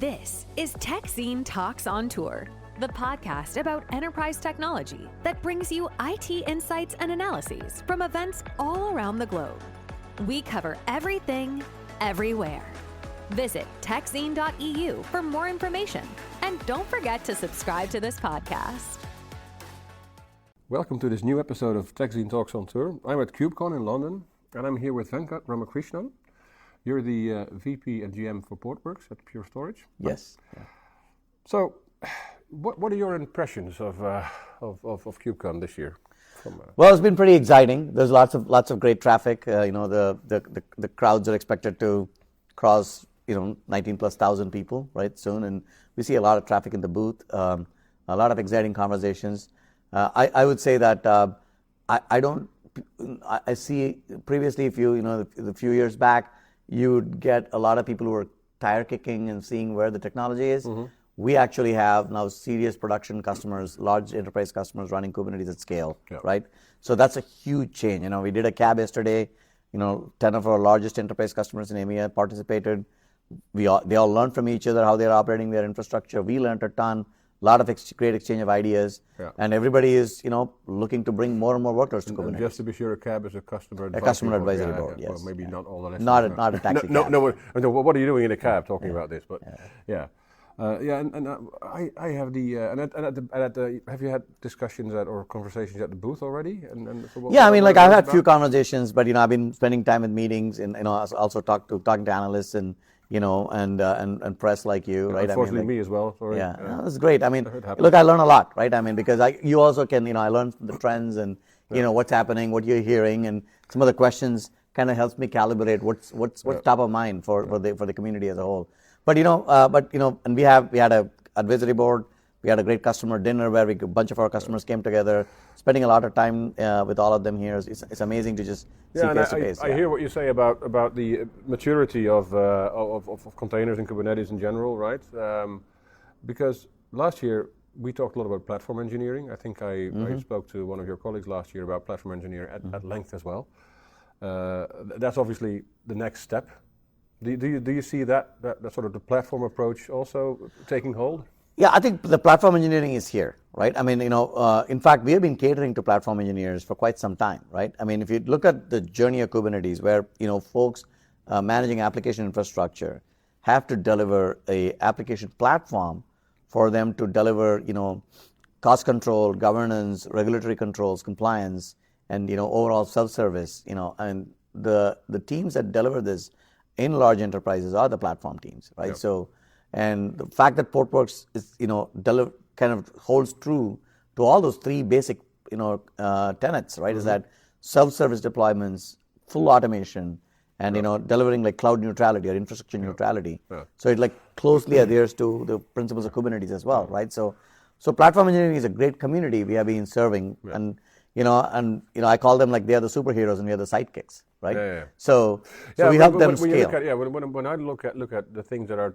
This is TechZine Talks on Tour, the podcast about enterprise technology that brings you IT insights and analyses from events all around the globe. We cover everything, everywhere. Visit techzine.eu for more information, and don't forget to subscribe to this podcast. Welcome to this new episode of TechZine Talks on Tour. I'm at KubeCon in London, and I'm here with Venkat Ramakrishnan. You're the VP and GM for Portworx at Pure Storage. Yes. Yeah. So, what are your impressions of KubeCon this year? Well, it's been pretty exciting. There's lots of great traffic. The crowds are expected to cross 19,000+ people right soon, and we see a lot of traffic in the booth. A lot of exciting conversations. I would say that I see previously, a few years back, you would get a lot of people who are tire kicking and seeing where the technology is. Mm-hmm. We actually have now serious production customers, large enterprise customers running Kubernetes at scale, right? So that's a huge change. We did a CAB yesterday. 10 of our largest enterprise customers in EMEA participated. They all learned from each other how they're operating their infrastructure. We learned a ton. A lot of great exchange of ideas, and everybody is, looking to bring more and more workloads to Kubernetes. And just to be sure, a CAB is a customer advisory board. Yes. Well, maybe not all the rest. Not a taxi cab. No. What are you doing in a CAB talking about this? But I have have you had discussions or conversations at the booth already? I've had a few conversations, but I've been spending time in meetings, and also talking to analysts and press like you, right? Unfortunately, me as well. Sorry. That's great. I learn a lot, right? Because you also can, I learn from the trends and what's happening, what you're hearing, and some of the questions kind of helps me calibrate what's top of mind for the community as a whole. But and we had a advisory board. We had a great customer dinner where a bunch of our customers came together, spending a lot of time with all of them here. It's amazing to just see face to face. I hear what you say about the maturity of containers and Kubernetes in general, right? Because last year we talked a lot about platform engineering. I think I spoke to one of your colleagues last year about platform engineering at length as well. That's obviously the next step. Do you see that sort of the platform approach also taking hold? Yeah, I think the platform engineering is here, right? In fact, we have been catering to platform engineers for quite some time, right? If you look at the journey of Kubernetes, where, folks managing application infrastructure have to deliver a application platform for them to deliver, cost control, governance, regulatory controls, compliance, and, overall self-service, and the teams that deliver this in large enterprises are the platform teams, right? Yep. And the fact that Portworx is, kind of holds true to all those three basic, tenets, right? Mm-hmm. Is that self-service deployments, full automation, and delivering like cloud neutrality or infrastructure neutrality. Yeah. So it closely adheres to the principles of Kubernetes as well, right? So platform engineering is a great community we have been serving, and I call them they are the superheroes and we are the sidekicks, right? Yeah. So we help them scale. When I look at the things that I'm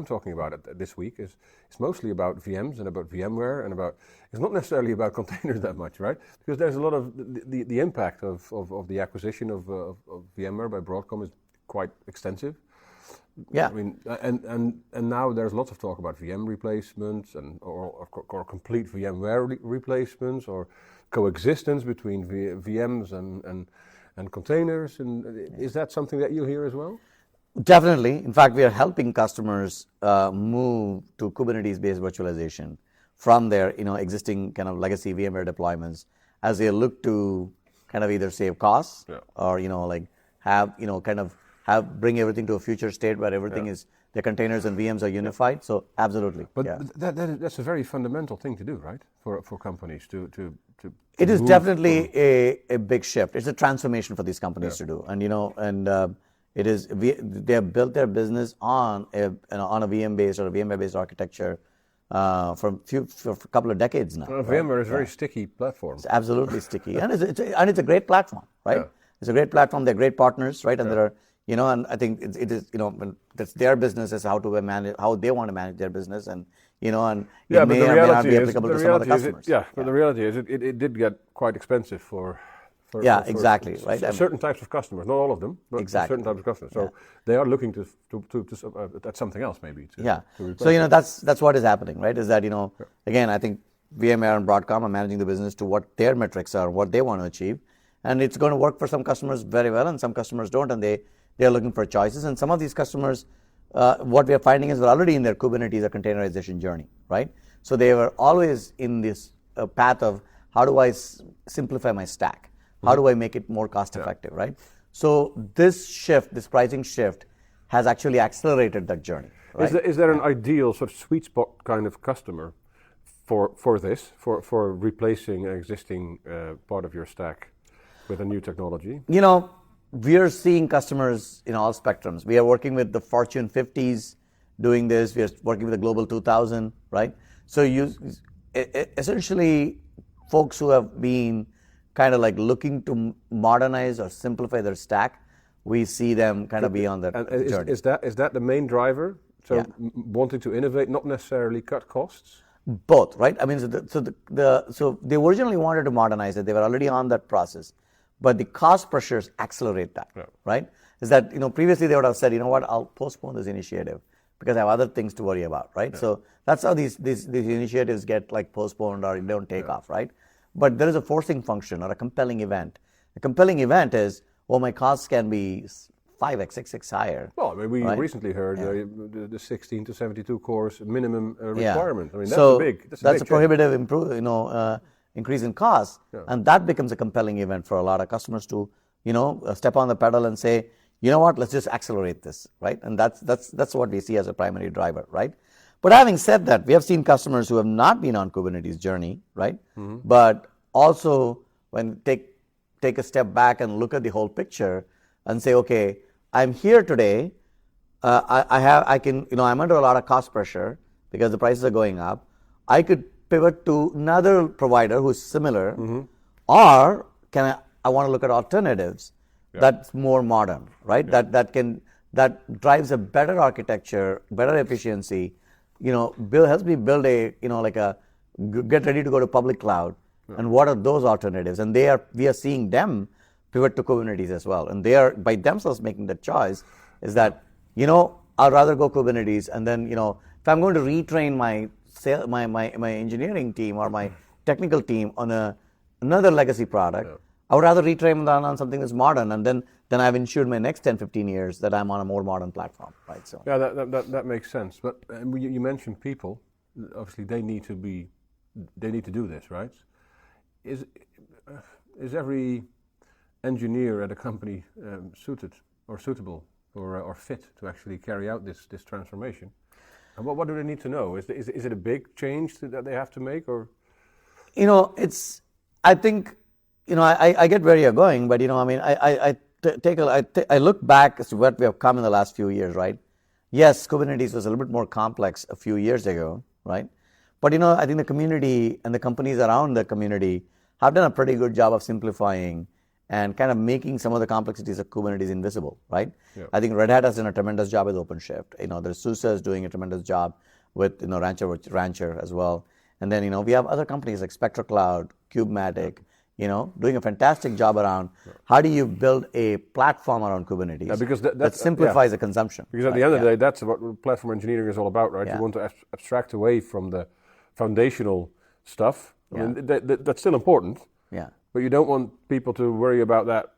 talking about this week is it's mostly about VMs and about VMware and it's not necessarily about containers that much, right? Because there's a lot of the impact of the acquisition of VMware by Broadcom is quite extensive. Yeah. And now there's lots of talk about VM replacements or complete VMware replacements or coexistence between VMs and containers. And is that something that you hear as well? Definitely. In fact, we are helping customers move to Kubernetes-based virtualization from their existing kind of legacy VMware deployments as they look to kind of either save costs or bring everything to a future state where everything is, the containers and VMs are unified. So absolutely. But that's a very fundamental thing to do, right? For companies to it is definitely a big shift. It's a transformation for these companies to do. And it is they have built their business on a VM-based or a VMware-based architecture for a couple of decades now. Well, VMware is a very sticky platform. It's absolutely sticky, and it's a great platform, right? Yeah. It's a great platform. They're great partners, right? And there are and I think it is that's their business is how they want to manage their business, and and it may or may not be applicable to some other customers. But the reality is it did get quite expensive for exactly. Right. Certain types of customers, not all of them, but exactly. certain types of customers. So they are looking to at something else maybe. To replace so that's what is happening, right? Is that again, I think VMware and Broadcom are managing the business to what their metrics are, what they want to achieve, and it's going to work for some customers very well, and some customers don't, and they are looking for choices. And some of these customers, what we are finding is they're already in their Kubernetes or containerization journey, right? So they were always in this path of how do I simplify my stack? How do I make it more cost effective, right? So this pricing shift has actually accelerated that journey. Right? Is there an ideal sort of sweet spot kind of customer for replacing an existing part of your stack with a new technology? We are seeing customers in all spectrums. We are working with the Fortune 50s doing this. We are working with the Global 2000, right? So essentially, folks who have been kind of like looking to modernize or simplify their stack, we see them kind of be on that journey. Is that the main driver? So wanting to innovate, not necessarily cut costs? Both, right? I mean, so they originally wanted to modernize it. They were already on that process. But the cost pressures accelerate that, right? Is that, previously they would have said, I'll postpone this initiative because I have other things to worry about, right? So that's how these initiatives get like postponed or they don't take off, right? But there is a forcing function or a compelling event. A compelling event is, my costs can be 5x, 6x higher. Well, I mean, we recently heard the 16 to 72 cores minimum requirement. I mean, that's a prohibitive increase in cost, and that becomes a compelling event for a lot of customers to, step on the pedal and say, let's just accelerate this, right? And that's what we see as a primary driver, right? But having said that, we have seen customers who have not been on Kubernetes journey, right? Mm-hmm. But also when take a step back and look at the whole picture and say, okay, I'm here today. I'm under a lot of cost pressure because the prices are going up. I could pivot to another provider who's similar, or I want to look at alternatives that's more modern, right? That drives a better architecture, better efficiency. Helps me build get ready to go to public cloud. And what are those alternatives? And we are seeing them pivot to Kubernetes as well. And they are by themselves making that choice. Is that I'd rather go Kubernetes, and then if I'm going to retrain my engineering team or my technical team on another legacy product, I would rather retrain them on something that's modern, and then I've ensured my next 10, 15 years that I'm on a more modern platform, right? So that makes sense. But you mentioned people. Obviously, they need to do this, right? Is every engineer at a company suitable or fit to actually carry out this transformation? And what do they need to know? Is it a big change that they have to make, or? I think, I get where you're going, but I look back as to what we have come in the last few years, right? Yes, Kubernetes was a little bit more complex a few years ago, right? But I think the community and the companies around the community have done a pretty good job of simplifying and kind of making some of the complexities of Kubernetes invisible, right? Yeah. I think Red Hat has done a tremendous job with OpenShift. There's SUSE is doing a tremendous job with Rancher as well. And then we have other companies like Spectre Cloud, Cubematic, doing a fantastic job around how do you build a platform around Kubernetes because that simplifies the consumption. Because at the end of the day, that's what platform engineering is all about, right? You want to abstract away from the foundational stuff. I mean, that's still important. Yeah. But you don't want people to worry about that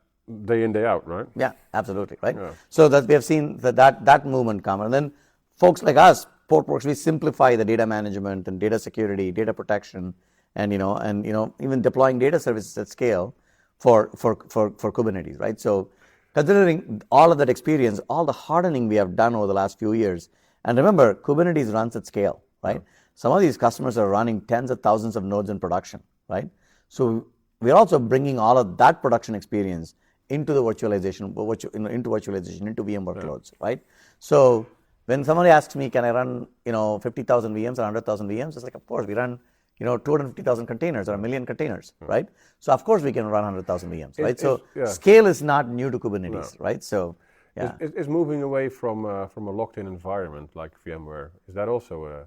day in, day out, right? Yeah, absolutely, right? Yeah. So that we have seen that movement come. And then folks like us, Portworx, we simplify the data management and data security, data protection, and even deploying data services at scale for Kubernetes, right? So considering all of that experience, all the hardening we have done over the last few years, and remember, Kubernetes runs at scale, right? Yeah. Some of these customers are running tens of thousands of nodes in production, right? So we're also bringing all of that production experience into the virtualization, into VM workloads, right? So when somebody asks me, can I run 50,000 VMs or 100,000 VMs? It's like, of course, we run 250,000 containers or 1 million containers, right? So of course we can run 100,000 VMs, right? So scale is not new to Kubernetes, right? So is moving away from a locked-in environment like VMware, is that also a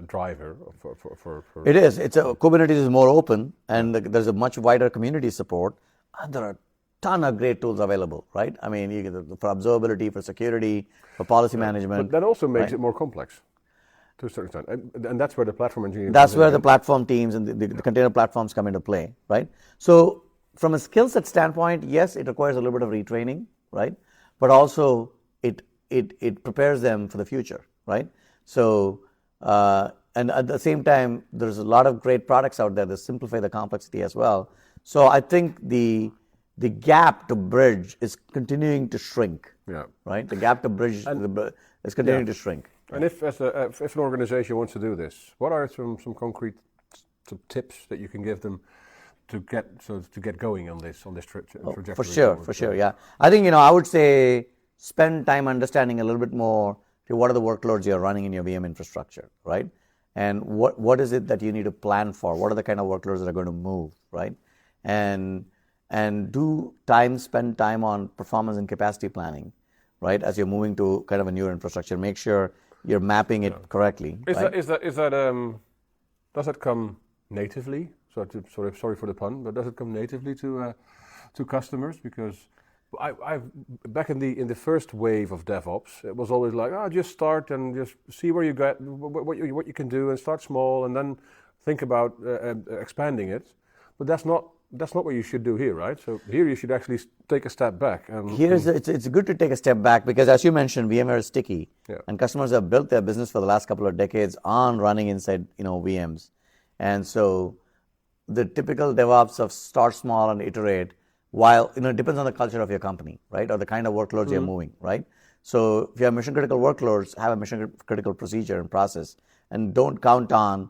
driver for? It is. Kubernetes is more open, and there's a much wider community support. there are a ton of great tools available, right? I mean, you get for observability, for security, for policy management. But that also makes it more complex to a certain extent. And that's where the platform engineering That's where the platform teams and the container platforms come into play, right? So from a skill set standpoint, yes, it requires a little bit of retraining, right? But also it prepares them for the future, right? So, and at the same time, there's a lot of great products out there that simplify the complexity as well. So I think the gap to bridge is continuing to shrink, right? The gap to bridge is continuing to shrink. And if an organization wants to do this, what are some concrete tips that you can give them to get going on this trajectory? For sure, yeah. I think I would say spend time understanding a little bit more what are the workloads you're running in your VM infrastructure, right? And what is it that you need to plan for? What are the kind of workloads that are going to move, right? And spend time on performance and capacity planning, right? As you're moving to kind of a newer infrastructure, make sure you're mapping it correctly. Does that come natively? Sorry for the pun, but does it come natively to customers? Because I back in the first wave of DevOps, it was always like, just start and just see where you get, what you can do, and start small, and then think about expanding it. But that's not what you should do here, right? So here you should actually take a step back. It's good to take a step back because, as you mentioned, VMware is sticky, and customers have built their business for the last couple of decades on running inside VMs, and so the typical DevOps of start small and iterate. While it depends on the culture of your company, right, or the kind of workloads you're moving, right. So if you have mission critical workloads, have a mission critical procedure and process, and don't count on,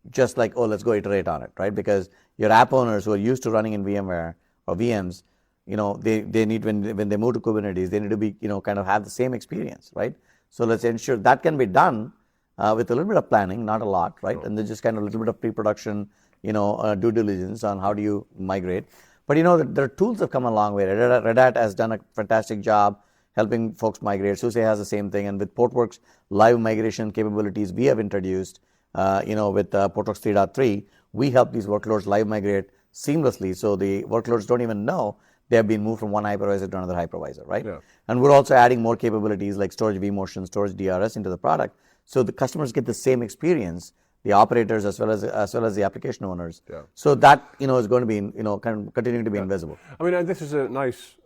just like let's go iterate on it, right? Because your app owners who are used to running in VMware or VMs, they need when they move to Kubernetes, they need to be kind of have the same experience, right? So let's ensure that can be done with a little bit of planning, not a lot, right, and then just kind of a little bit of pre-production. Due diligence on how do you migrate. But there are tools that have come a long way. Red Hat has done a fantastic job helping folks migrate. SUSE has the same thing. And with Portworx live migration capabilities we have introduced, with Portworx 3.3, we help these workloads live migrate seamlessly. So the workloads don't even know they have been moved from one hypervisor to another hypervisor, right? Yeah. And we're also adding more capabilities like storage vMotion, storage DRS into the product. So the customers get the same experience, the operators as well as the application owners. Yeah. So that is going to be kind of continuing to be invisible. I mean, this is a nice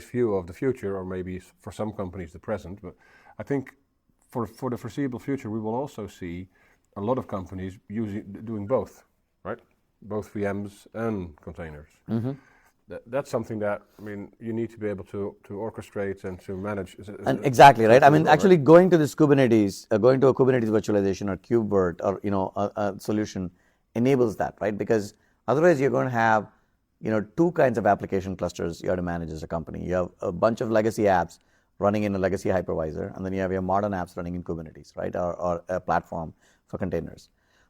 view of the future, or maybe for some companies the present. But I think for the foreseeable future, we will also see a lot of companies doing both, right? Both VMs and containers. Mm-hmm. That's something that you need to be able to orchestrate and to manage. And exactly right. I mean, actually going to this Kubernetes, going to a Kubernetes virtualization or KubeVirt or a solution enables that, right? Because otherwise you're going to have two kinds of application clusters you have to manage as a company. You have a bunch of legacy apps running in a legacy hypervisor, and then you have your modern apps running in Kubernetes, right, or a platform for containers.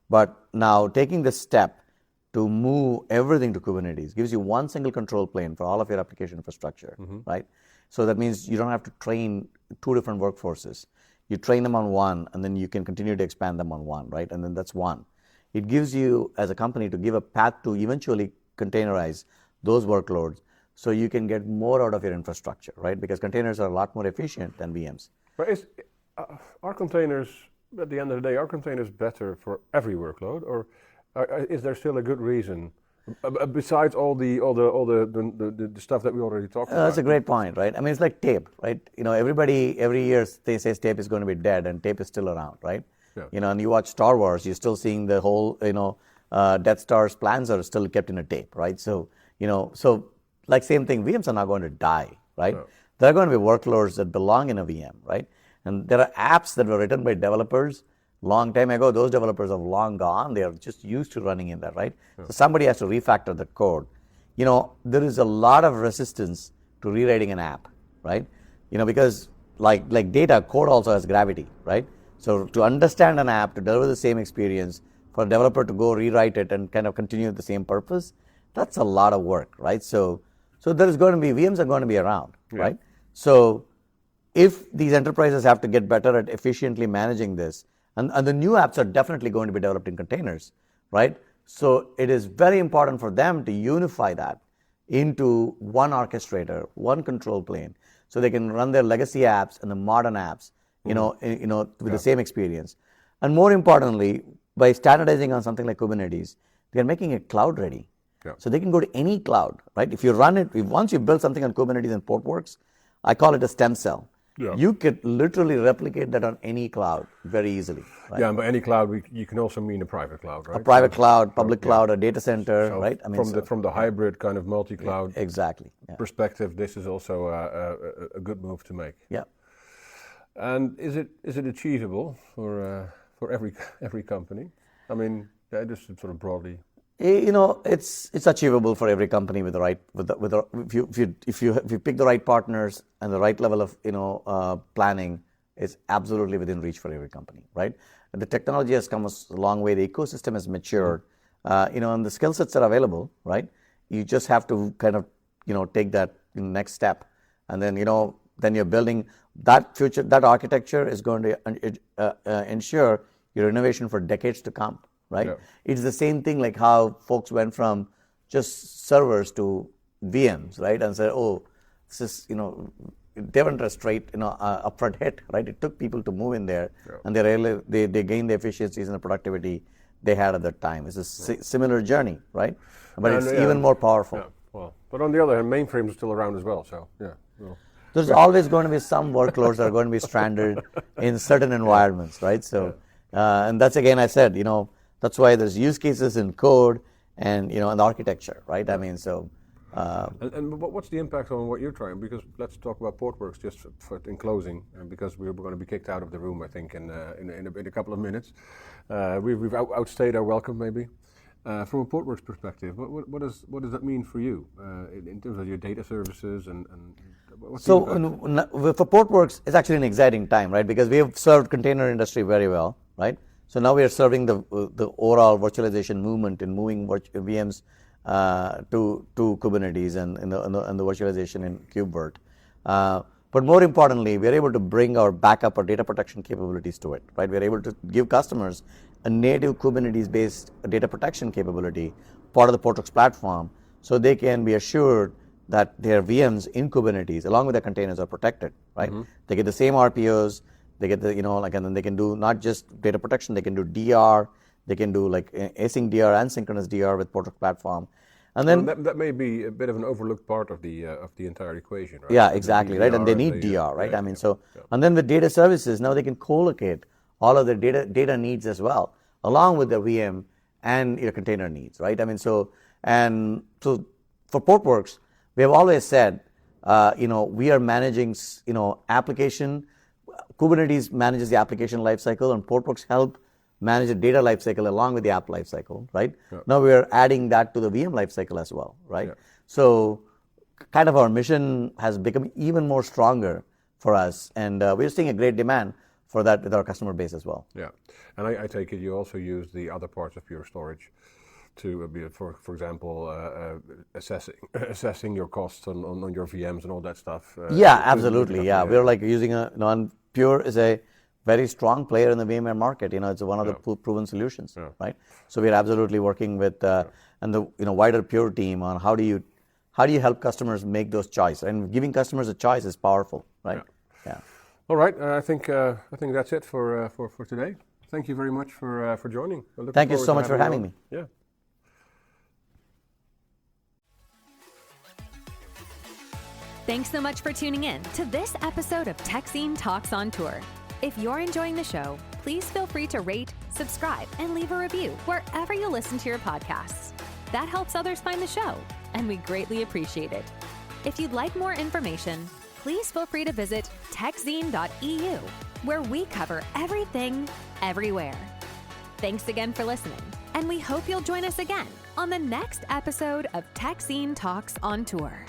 But now taking this step to move everything to Kubernetes gives you one single control plane for all of your application infrastructure, right? So that means you don't have to train two different workforces. You train them on one, and then you can continue to expand them on one, right? And then that's one. It gives you, as a company, to give a path to eventually containerize those workloads so you can get more out of your infrastructure, right? Because containers are a lot more efficient than VMs. But are containers, at the end of the day, are containers better for every workload, or is there still a good reason besides all the stuff that we already talked about? That's a great point, right? I mean, it's like tape, right? Everybody every year they say tape is going to be dead, and tape is still around, right? Yeah. And you watch Star Wars, you're still seeing the whole, Death Star's plans are still kept in a tape, right? So like same thing, VMs are not going to die, right? No. There are going to be workloads that belong in a VM, right? And there are apps that were written by developers long time ago. Those developers have long gone. They are just used to running in that, right? Yeah. So somebody has to refactor the code. There is a lot of resistance to rewriting an app, right? Because like data, code also has gravity, right? So to understand an app, to deliver the same experience, for a developer to go rewrite it and kind of continue the same purpose, that's a lot of work, right? So there's going to be, VMs are going to be around, right? So if these enterprises have to get better at efficiently managing this, and the new apps are definitely going to be developed in containers, right? So it is very important for them to unify that into one orchestrator, one control plane, so they can run their legacy apps and the modern apps, with the same experience. And more importantly, by standardizing on something like Kubernetes, they're making it cloud ready. Yeah. So they can go to any cloud, right? If you run it, once you build something on Kubernetes and Portworx, I call it a stem cell. Yeah. You could literally replicate that on any cloud very easily. Right? Yeah, and by any cloud, you can also mean a private cloud, right? A private cloud, public cloud, a data center, So right? from the hybrid kind of multi-cloud exactly. Yeah. perspective, this is also a good move to make. Yeah. And is it achievable for every company? I mean, just sort of broadly. It's achievable for every company with the right if you pick the right partners and the right level of planning, it's absolutely within reach for every company, right? And the technology has come a long way. The ecosystem has matured, and the skill sets are available, right? You just have to kind of take that next step, and then then you're building that future. That architecture is going to ensure your innovation for decades to come. Right? Yeah. It's the same thing like how folks went from just servers to VMs, right? And said, oh, this is, they weren't a straight, upfront hit, right? It took people to move in there, and they gained the efficiencies and the productivity they had at that time. It's a similar journey, right? But it's even more powerful. Yeah. Well, but on the other hand, mainframes are still around as well, so yeah. Well. There's always going to be some workloads that are going to be stranded in certain environments, right? So, and that's again, I said, that's why there's use cases in code and and architecture, right? I mean, so. And what's the impact on what you're trying? Because let's talk about Portworx just in closing, because we're going to be kicked out of the room, I think, in a couple of minutes. We've outstayed our welcome, maybe. From a Portworx perspective, what does that mean for you in terms of your data services and what's the impact? For Portworx, it's actually an exciting time, right? Because we have served container industry very well, right? So now we are serving the overall virtualization movement in moving VMs to Kubernetes and the virtualization in KubeVirt. But more importantly, we are able to bring our backup or data protection capabilities to it, right? We are able to give customers a native Kubernetes-based data protection capability, part of the Portworx platform, so they can be assured that their VMs in Kubernetes, along with their containers, are protected, right? Mm-hmm. They get the same RPOs. They get the, and then they can do not just data protection, they can do DR, they can do like async DR and synchronous DR with Portworx platform. And then that may be a bit of an overlooked part of the entire equation, right? Yeah, exactly, right? And they need DR, right? I mean, and then with data services, now they can co-locate all of their data needs as well, along with their VM and your container needs, right? I mean, so for Portworx, we have always said, we are managing, application. Kubernetes manages the application lifecycle, and Portworx help manage the data lifecycle along with the app lifecycle, right? Yeah. Now we are adding that to the VM lifecycle as well, right? Yeah. So kind of our mission has become even more stronger for us, and we're seeing a great demand for that with our customer base as well. Yeah, and I take it you also use the other parts of your storage to be, for example, assessing your costs on your VMs and all that stuff. Yeah, absolutely. Yeah, we're like using Pure is a very strong player in the VMware market. It's one of the proven solutions, right? So we're absolutely working with and the wider Pure team on how do you help customers make those choices, and giving customers a choice is powerful, right? Yeah. All right, I think that's it for today. Thank you very much for joining. Thank you so much for having me. Yeah. Thanks so much for tuning in to this episode of TechScene Talks on Tour. If you're enjoying the show, please feel free to rate, subscribe, and leave a review wherever you listen to your podcasts. That helps others find the show, and we greatly appreciate it. If you'd like more information, please feel free to visit techzine.eu, where we cover everything, everywhere. Thanks again for listening, and we hope you'll join us again on the next episode of TechScene Talks on Tour.